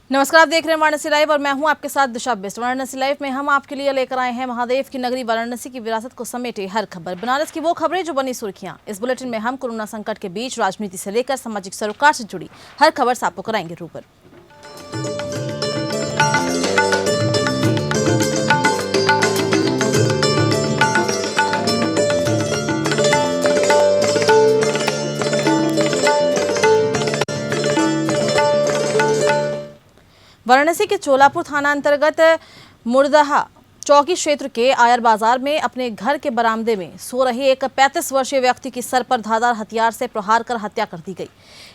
नमस्कार, आप देख रहे हैं वाराणसी लाइव और मैं हूं आपके साथ दिशा बिस्ट। वाराणसी लाइव में हम आपके लिए लेकर आए हैं महादेव की नगरी वाराणसी की विरासत को समेटे हर खबर, बनारस की वो खबरें जो बनी सुर्खियां। इस बुलेटिन में हम कोरोना संकट के बीच राजनीति से लेकर सामाजिक सरोकार से जुड़ी हर खबर से आपको कराएंगे रूबरू। वाराणसी के चोलापुर थाना अंतर्गत मुर्दहा चौकी क्षेत्र के आयर बाजार में अपने घर के बरामदे में सो रहे एक 35 वर्षीय व्यक्ति की सर पर धारदार हथियार से प्रहार कर हत्या कर दी गई।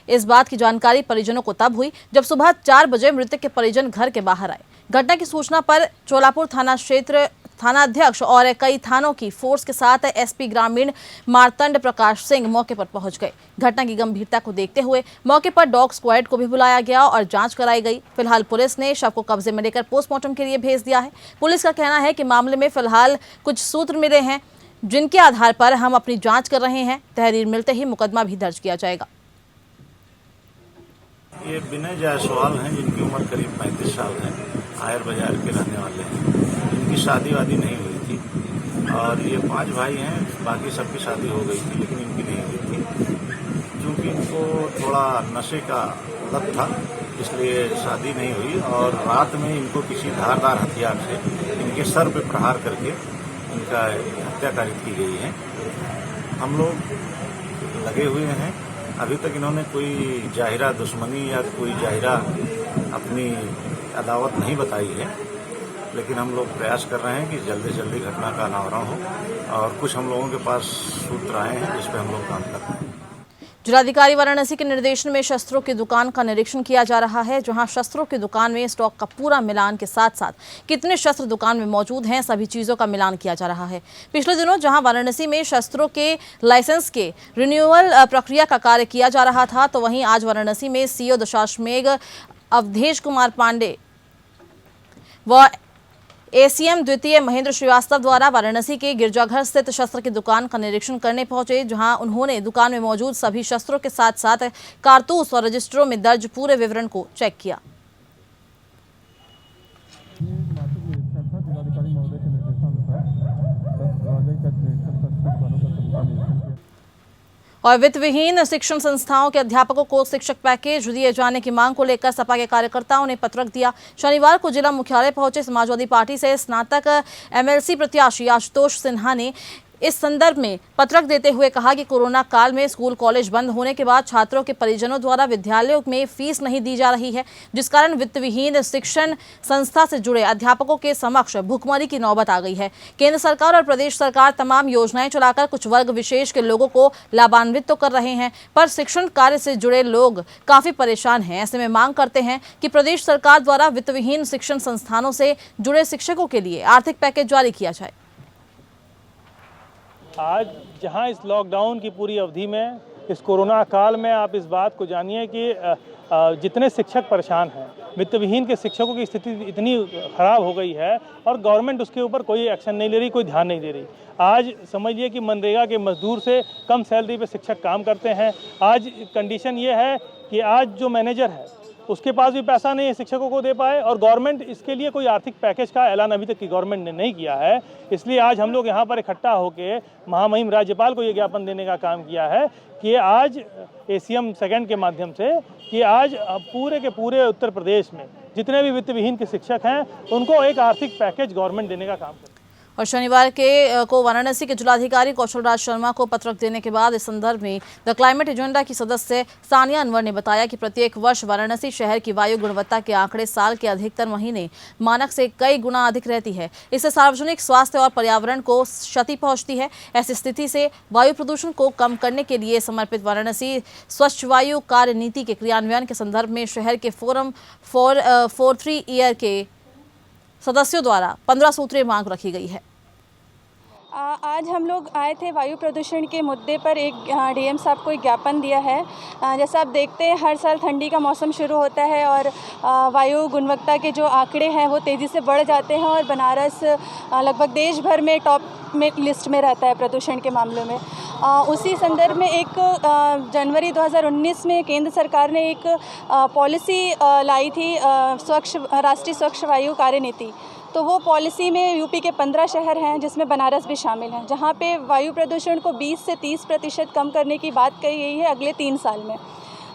इस बात की जानकारी परिजनों को तब हुई जब सुबह 4 बजे मृतक के परिजन घर के बाहर आए। घटना की सूचना पर चोलापुर थाना क्षेत्र थानाध्यक्ष और कई थानों की फोर्स के साथ एसपी ग्रामीण मार्तंड प्रकाश सिंह मौके पर पहुंच गए। घटना की गंभीरता को देखते हुए मौके पर डॉग स्क्वाड को भी बुलाया गया और जांच कराई गई। फिलहाल पुलिस ने शव को कब्जे में लेकर पोस्टमार्टम के लिए भेज दिया है। पुलिस का कहना है कि मामले में फिलहाल कुछ सूत्र मिले हैं जिनके आधार पर हम अपनी जांच कर रहे हैं। तहरीर मिलते ही मुकदमा भी दर्ज किया जाएगा। ये विनय जायसवाल हैं जिनकी उम्र करीब 35 साल है, आयर बाजार के रहने वाले हैं। इनकी शादी वादी नहीं हुई थी और ये 5 भाई हैं, बाकी सबकी शादी हो गई थी लेकिन इनकी नहीं हुई थी। क्योंकि इनको थोड़ा नशे का लत था इसलिए शादी नहीं हुई और रात में इनको किसी धारदार हथियार से इनके सर पे प्रहार करके इनका हत्या कारित की गई है। हम लोग लगे हुए हैं। अभी तक इन्होंने कोई जाहिरा दुश्मनी या कोई जाहिरा अपनी अदावत नहीं बताई है, लेकिन हम लोग प्रयास कर रहे हैं कि जल्दी से जल्दी घटना का अनावरण हो और कुछ हम लोगों के पास सूत्र आए हैं जिस पर हम लोग काम कर रहे हैं। जिलाधिकारी वाराणसी के निर्देशन में शस्त्रों की दुकान का निरीक्षण किया जा रहा है, जहां शस्त्रों की दुकान में स्टॉक का पूरा मिलान के साथ साथ कितने शस्त्र दुकान में मौजूद हैं सभी चीजों का मिलान किया जा रहा है। पिछले दिनों जहां वाराणसी में शस्त्रों के लाइसेंस के रिन्यूअल प्रक्रिया का कार्य किया जा रहा था, तो वहीं आज वाराणसी में सीओ दशाश्वमेघ अवधेश कुमार पांडे व एसीएम द्वितीय महेंद्र श्रीवास्तव द्वारा वाराणसी के गिरजाघर स्थित शस्त्र की दुकान का निरीक्षण करने पहुंचे, जहां उन्होंने दुकान में मौजूद सभी शस्त्रों के साथ साथ कारतूस और रजिस्टरों में दर्ज पूरे विवरण को चेक किया। और वित्त विहीन शिक्षण संस्थाओं के अध्यापकों को शिक्षक पैकेज दिए जाने की मांग को लेकर सपा के कार्यकर्ताओं ने पत्रक दिया। शनिवार को जिला मुख्यालय पहुंचे समाजवादी पार्टी से स्नातक एमएलसी प्रत्याशी आशुतोष सिन्हा ने इस संदर्भ में पत्रक देते हुए कहा कि कोरोना काल में स्कूल कॉलेज बंद होने के बाद छात्रों के परिजनों द्वारा विद्यालयों में फीस नहीं दी जा रही है, जिस कारण वित्त विहीन शिक्षण संस्था से जुड़े अध्यापकों के समक्ष भुखमरी की नौबत आ गई है। केंद्र सरकार और प्रदेश सरकार तमाम योजनाएं चलाकर कुछ वर्ग विशेष के लोगों को लाभान्वित तो कर रहे हैं, पर शिक्षण कार्य से जुड़े लोग काफी परेशान हैं। ऐसे में मांग करते हैं कि प्रदेश सरकार द्वारा वित्त विहीन शिक्षण संस्थानों से जुड़े शिक्षकों के लिए आर्थिक पैकेज जारी किया जाए। आज जहां इस लॉकडाउन की पूरी अवधि में, इस कोरोना काल में आप इस बात को जानिए कि जितने शिक्षक परेशान हैं, वित्त विहीन के शिक्षकों की स्थिति इतनी ख़राब हो गई है और गवर्नमेंट उसके ऊपर कोई एक्शन नहीं ले रही, कोई ध्यान नहीं दे रही। आज समझिए कि मनरेगा के मजदूर से कम सैलरी पे शिक्षक काम करते हैं। आज कंडीशन ये है कि आज जो मैनेजर है उसके पास भी पैसा नहीं है शिक्षकों को दे पाए और गवर्नमेंट इसके लिए कोई आर्थिक पैकेज का ऐलान अभी तक की गवर्नमेंट ने नहीं किया है। इसलिए आज हम लोग यहाँ पर इकट्ठा होकर महामहिम राज्यपाल को ये ज्ञापन देने का काम किया है कि आज एसीएम सेकंड के माध्यम से कि आज पूरे के पूरे उत्तर प्रदेश में जितने भी वित्त विहीन के शिक्षक हैं उनको एक आर्थिक पैकेज गवर्नमेंट देने का काम करे। और शनिवार को वाराणसी के जिलाधिकारी कौशल राज शर्मा को पत्रक देने के बाद इस संदर्भ में द क्लाइमेट एजेंडा की सदस्य सानिया अनवर ने बताया कि प्रत्येक वर्ष वाराणसी शहर की वायु गुणवत्ता के आंकड़े साल के अधिकतर महीने मानक से कई गुना अधिक रहती है। इससे सार्वजनिक स्वास्थ्य और पर्यावरण को क्षति पहुंचती है। ऐसी स्थिति से वायु प्रदूषण को कम करने के लिए समर्पित वाराणसी स्वच्छ वायु कार्य नीति के क्रियान्वयन के संदर्भ में शहर के फोरम फॉर 3 ईयर के सदस्यों द्वारा 15 सूत्रीय मांग रखी गई है। आज हम लोग आए थे वायु प्रदूषण के मुद्दे पर एक डीएम साहब को एक ज्ञापन दिया है। जैसा आप देखते हैं हर साल ठंडी का मौसम शुरू होता है और वायु गुणवत्ता के जो आंकड़े हैं वो तेज़ी से बढ़ जाते हैं और बनारस लगभग देश भर में टॉप में लिस्ट में रहता है प्रदूषण के मामलों में। उसी संदर्भ में एक जनवरी 2019 में केंद्र सरकार ने एक पॉलिसी लाई थी राष्ट्रीय स्वच्छ वायु कार्यनीति। तो वो पॉलिसी में यूपी के 15 शहर हैं जिसमें बनारस भी शामिल हैं, जहाँ पे वायु प्रदूषण को 20 से 30% कम करने की बात कही गई है अगले 3 साल में।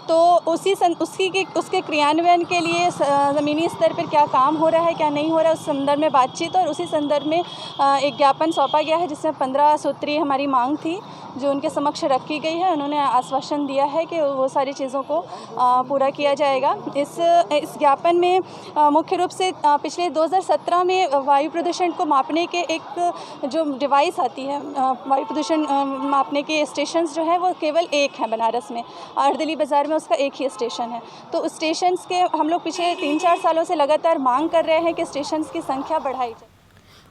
तो उसके क्रियान्वयन के लिए ज़मीनी स्तर पर क्या काम हो रहा है क्या नहीं हो रहा है उस संदर्भ में बातचीत और उसी संदर्भ में एक ज्ञापन सौंपा गया है जिसमें 15 सूत्रीय हमारी मांग थी जो उनके समक्ष रखी गई है। उन्होंने आश्वासन दिया है कि वो सारी चीज़ों को पूरा किया जाएगा। इस ज्ञापन में मुख्य रूप से पिछले 2017 में वायु प्रदूषण को मापने के एक जो डिवाइस आती है वायु प्रदूषण मापने के स्टेशंस जो है वो केवल एक है बनारस में, अर्दली बाज़ार में उसका एक ही स्टेशन है। तो उस स्टेशंस के हम लोग पिछले 3-4 सालों से लगातार मांग कर रहे हैं कि स्टेशंस की संख्या बढ़ाई जाए।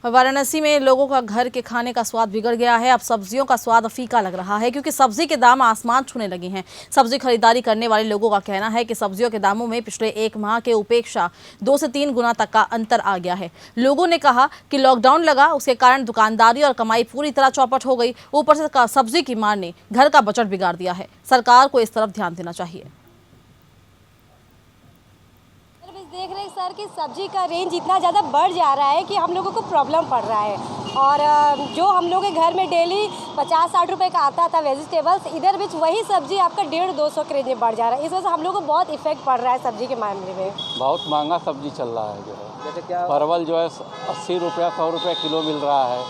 वाराणसी में लोगों का घर के खाने का स्वाद बिगड़ गया है। अब सब्जियों का स्वाद फीका लग रहा है क्योंकि सब्जी के दाम आसमान छूने लगे हैं। सब्जी खरीदारी करने वाले लोगों का कहना है कि सब्जियों के दामों में पिछले 1 माह के उपेक्षा 2 से 3 गुना तक का अंतर आ गया है। लोगों ने कहा कि लॉकडाउन लगा, उसके कारण दुकानदारी और कमाई पूरी तरह चौपट हो गई। ऊपर से सब्जी की मार ने घर का बजट बिगाड़ दिया है। सरकार को इस तरफ ध्यान देना चाहिए। देख रहे हैं सर कि सब्जी का रेंज इतना ज़्यादा बढ़ जा रहा है कि हम लोगों को प्रॉब्लम पड़ रहा है और जो हम लोग के घर में डेली 50-60 रुपए का आता था वेजिटेबल्स, इधर बीच वही सब्जी आपका 150-200 के रेंज में बढ़ जा रहा है। इस वजह से हम लोग को बहुत इफेक्ट पड़ रहा है सब्जी के मामले में। बहुत महंगा सब्जी चल रहा है जो है, जैसे क्या परवल जो है 80 रुपया 100 रुपये किलो मिल रहा है,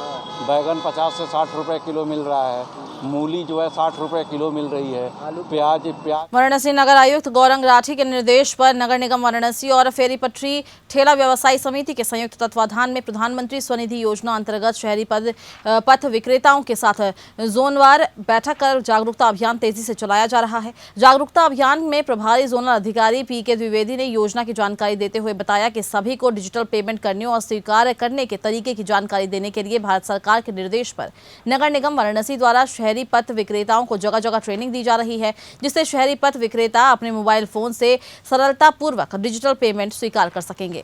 बैगन 50 से 60 रुपये किलो मिल रहा है, मूली जो है 60 रुपये किलो मिल रही है, प्याज। वाराणसी नगर आयुक्त गौरंग राठी के निर्देश पर नगर निगम वाराणसी और फेरी पटरी ठेला व्यवसायी समिति के संयुक्त तत्वाधान में प्रधानमंत्री स्वनिधि योजना अंतर्गत शहरी पथ विक्रेताओं के साथ जोनवार बैठक कर जागरूकता अभियान तेजी से चलाया जा रहा है। जागरूकता अभियान में प्रभारी जोनल अधिकारी पीके द्विवेदी ने योजना की जानकारी देते हुए बताया कि सभी को डिजिटल पेमेंट करने और स्वीकार करने के तरीके की जानकारी देने के लिए भारत सरकार के निर्देश पर नगर निगम वाराणसी द्वारा शहरी पथ विक्रेताओं को जगह जगह ट्रेनिंग दी जा रही है, जिससे शहरी पथ विक्रेता अपने मोबाइल फोन से सरलतापूर्वक डिजिटल पेमेंट स्वीकार कर सकेंगे।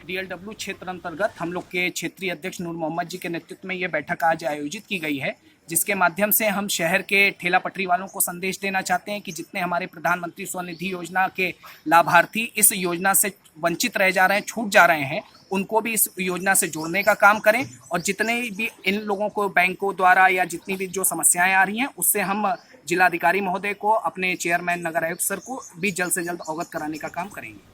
DLW क्षेत्र अंतर्गत हम लोग के क्षेत्रीय अध्यक्ष नूर मोहम्मद जी के नेतृत्व में ये बैठक आज आयोजित की गई है, जिसके माध्यम से हम शहर के ठेला पटरी वालों को संदेश देना चाहते हैं कि जितने हमारे प्रधानमंत्री स्वनिधि योजना के लाभार्थी इस योजना से वंचित रह जा रहे हैं, छूट जा रहे हैं, उनको भी इस योजना से जोड़ने का काम करें और जितने भी इन लोगों को बैंकों द्वारा या जितनी भी जो समस्याएं आ रही हैं उससे हम जिलाधिकारी महोदय को, अपने चेयरमैन नगर आयुक्त सर को भी जल्द से जल्द अवगत कराने का काम करेंगे।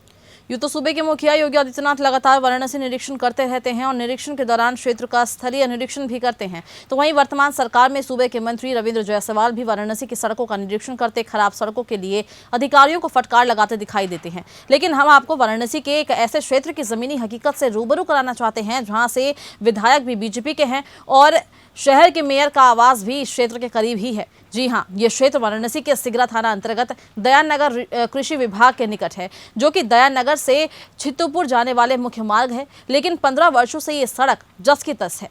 यूं तो सूबे के मुखिया योगी आदित्यनाथ लगातार वाराणसी निरीक्षण करते रहते हैं और निरीक्षण के दौरान क्षेत्र का स्थलीय निरीक्षण भी करते हैं। तो वहीं वर्तमान सरकार में सूबे के मंत्री रविंद्र जायसवाल भी वाराणसी की सड़कों का निरीक्षण करते खराब सड़कों के लिए अधिकारियों को फटकार लगाते दिखाई देते हैं। लेकिन हम आपको वाराणसी के एक ऐसे क्षेत्र की जमीनी हकीकत से रूबरू कराना चाहते हैं जहाँ से विधायक भी बीजेपी के हैं और शहर के मेयर का आवाज भी इस क्षेत्र के करीब ही है। जी हां, ये क्षेत्र वाराणसी के सिगरा थाना अंतर्गत दयानगर कृषि विभाग के निकट है, जो कि दयानगर से छित्तूपुर जाने वाले मुख्य मार्ग है। लेकिन 15 वर्षों से ये सड़क जस की तस है।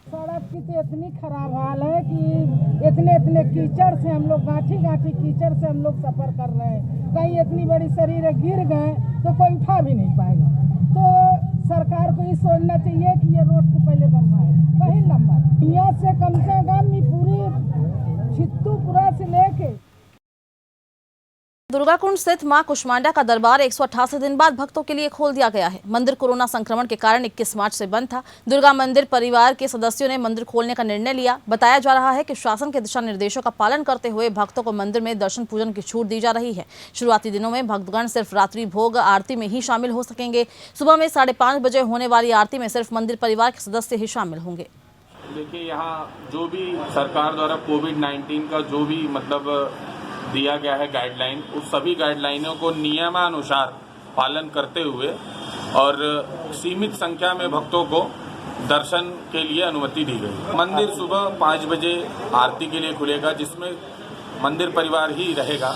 सड़क की तो इतनी खराब हाल है कि इतने कीचड़ से हम लोग गांठी कीचड़ से हम लोग सफर कर रहे हैं। कहीं इतनी बड़ी शरीर गिर गए तो कोई उठा भी नहीं पाएगा। तो सरकार को ये सोचना चाहिए कि ये रोड को पहले बनवाए। वही नंबर यहाँ से कम पूरी छित्तूपुरा से लेके दुर्गाकुंड स्थित मां कुष्मांडा का दरबार 188 दिन बाद भक्तों के लिए खोल दिया गया है। मंदिर कोरोना संक्रमण के कारण 21 मार्च से बंद था। दुर्गा मंदिर परिवार के सदस्यों ने मंदिर खोलने का निर्णय लिया। बताया जा रहा है कि शासन के दिशा निर्देशों का पालन करते हुए भक्तों को मंदिर में दर्शन पूजन की छूट दी जा रही है। शुरुआती दिनों में भक्तगण सिर्फ रात्रि भोग आरती में ही शामिल हो सकेंगे। सुबह में 5:30 बजे होने वाली आरती में सिर्फ मंदिर परिवार के सदस्य ही शामिल होंगे। देखिए, यहाँ जो भी सरकार द्वारा कोविड-19 का जो भी दिया गया है गाइडलाइन, उस सभी गाइडलाइनों को नियमानुसार पालन करते हुए और सीमित संख्या में भक्तों को दर्शन के लिए अनुमति दी गई। मंदिर सुबह 5 बजे आरती के लिए खुलेगा, जिसमें मंदिर परिवार ही रहेगा।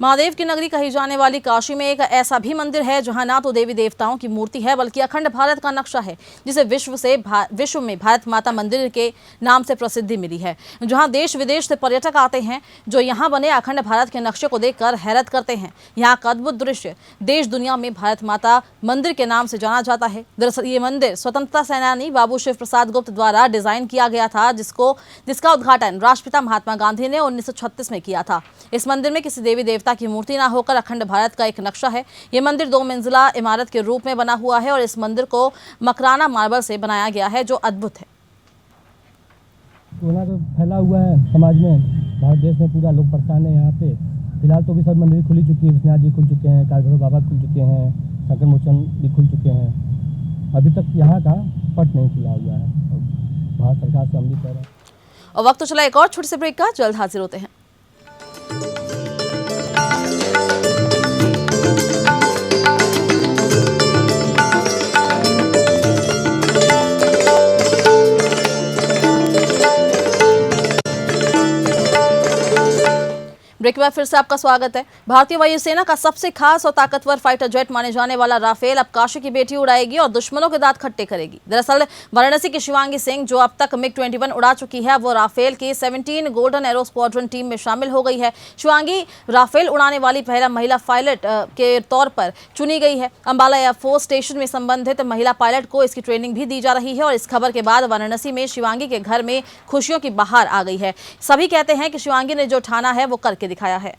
महादेव की नगरी कही जाने वाली काशी में एक ऐसा भी मंदिर है जहां ना तो देवी देवताओं की मूर्ति है बल्कि अखंड भारत का नक्शा है, जिसे विश्व में भारत माता मंदिर के नाम से प्रसिद्धि मिली है। जहां देश विदेश से पर्यटक आते हैं जो यहां बने अखंड भारत के नक्शे को देखकर हैरत करते हैं। यहाँ का अद्भुत दृश्य देश दुनिया में भारत माता मंदिर के नाम से जाना जाता है। दरअसल ये मंदिर स्वतंत्रता सेनानी बाबू शिव प्रसाद गुप्त द्वारा डिजाइन किया गया था, जिसका उद्घाटन राष्ट्रपिता महात्मा गांधी ने 1936 में किया था। इस मंदिर में किसी देवी देवता की मूर्ति ना होकर अखंड भारत का एक नक्शा है। ये मंदिर 2 मंजिला इमारत के रूप में बना हुआ है और इस मंदिर को मकराना मार्बल से बनाया गया है, जो अद्भुत है। कोरोना तो फैला हुआ है समाज में, भारत देश में पूरा लोग परेशान है। यहाँ पे फिलहाल तो भी सब मंदिर खुली चुकी है, विश्वनाथ जी खुल चुके हैं, काल भैरव बाबा खुल चुके हैं, शंकर मोचन भी खुल चुके हैं। अभी तक यहाँ का पट नहीं खुला हुआ है। भारत सरकार से हम भी कह रहे हैं। और वक्त तो चला एक और छोटे से ब्रेक का, जल्द हाजिर होते हैं। ब्रेक के बाद फिर से आपका स्वागत है। भारतीय वायुसेना का सबसे खास और ताकतवर फाइटर जेट माने जाने वाला राफेल अब काशी की बेटी उड़ाएगी और दुश्मनों के दांत खट्टे करेगी। दरअसल वाराणसी की शिवांगी सिंह, जो अब तक MiG-21 उड़ा चुकी है, वो राफेल की 17 गोल्डन एरो स्क्वाड्रन टीम में शामिल हो गई है। शिवांगी राफेल उड़ाने वाली पहला महिला पायलट के तौर पर चुनी गई है। अंबाला एयरफोर्स स्टेशन में संबंधित महिला पायलट को इसकी ट्रेनिंग भी दी जा रही है और इस खबर के बाद वाराणसी में शिवांगी के घर में खुशियों की बहार आ गई है। सभी कहते हैं कि शिवांगी ने जो ठाना है वो करके दिखाया है।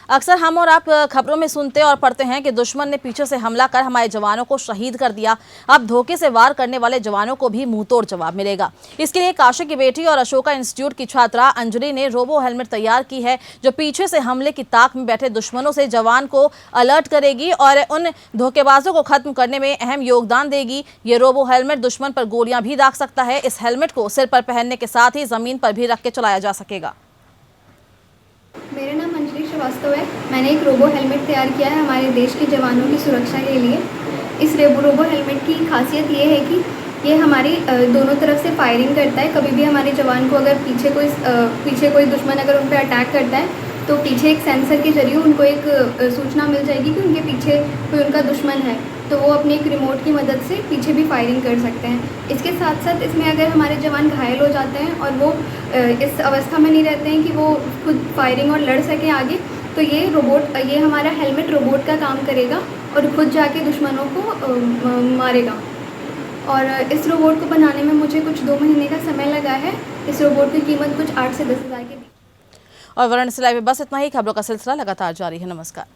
अक्सर हम और आप खबरों में सुनते और पढ़ते हैं कि दुश्मन ने पीछे से हमला कर हमारे जवानों को शहीद कर दिया। अब धोखे से वार करने वाले जवानों को भी मुंहतोड़ जवाब मिलेगा। इसके लिए काशी की बेटी और अशोका इंस्टीट्यूट की छात्रा अंजलि ने रोबो हेलमेट तैयार की है, जो पीछे से हमले की ताक में बैठे दुश्मनों से जवान को अलर्ट करेगी और उन धोखेबाजों को खत्म करने में अहम योगदान देगी। ये रोबो हेलमेट दुश्मन पर गोलियां भी दाग सकता है। इस हेलमेट को सिर पर पहनने के साथ ही जमीन पर भी रख के चलाया जा सकेगा। मेरा नाम अंजलि श्रीवास्तव है। मैंने एक रोबो हेलमेट तैयार किया है हमारे देश के जवानों की सुरक्षा के लिए। इस रोबो हेलमेट की खासियत ये है कि ये हमारी दोनों तरफ से फायरिंग करता है। कभी भी हमारे जवान को अगर पीछे कोई दुश्मन अगर उन पर अटैक करता है तो पीछे एक सेंसर के जरिए उनको एक सूचना मिल जाएगी कि उनके पीछे कोई उनका दुश्मन है, तो वो अपने एक रिमोट की मदद से पीछे भी फायरिंग कर सकते हैं। इसके साथ साथ इसमें अगर हमारे जवान घायल हो जाते हैं और वो इस अवस्था में नहीं रहते हैं कि वो खुद फायरिंग और लड़ सकें आगे, तो ये हमारा हेलमेट रोबोट का काम करेगा और खुद जाके दुश्मनों को मारेगा। और इस रोबोट को बनाने में मुझे कुछ 2 महीने का समय लगा है। इस रोबोट की कीमत कुछ 8 से 10 हज़ार की। और वाराणसी लाइव में बस इतना ही। खबरों का सिलसिला लगातार जारी है। नमस्कार।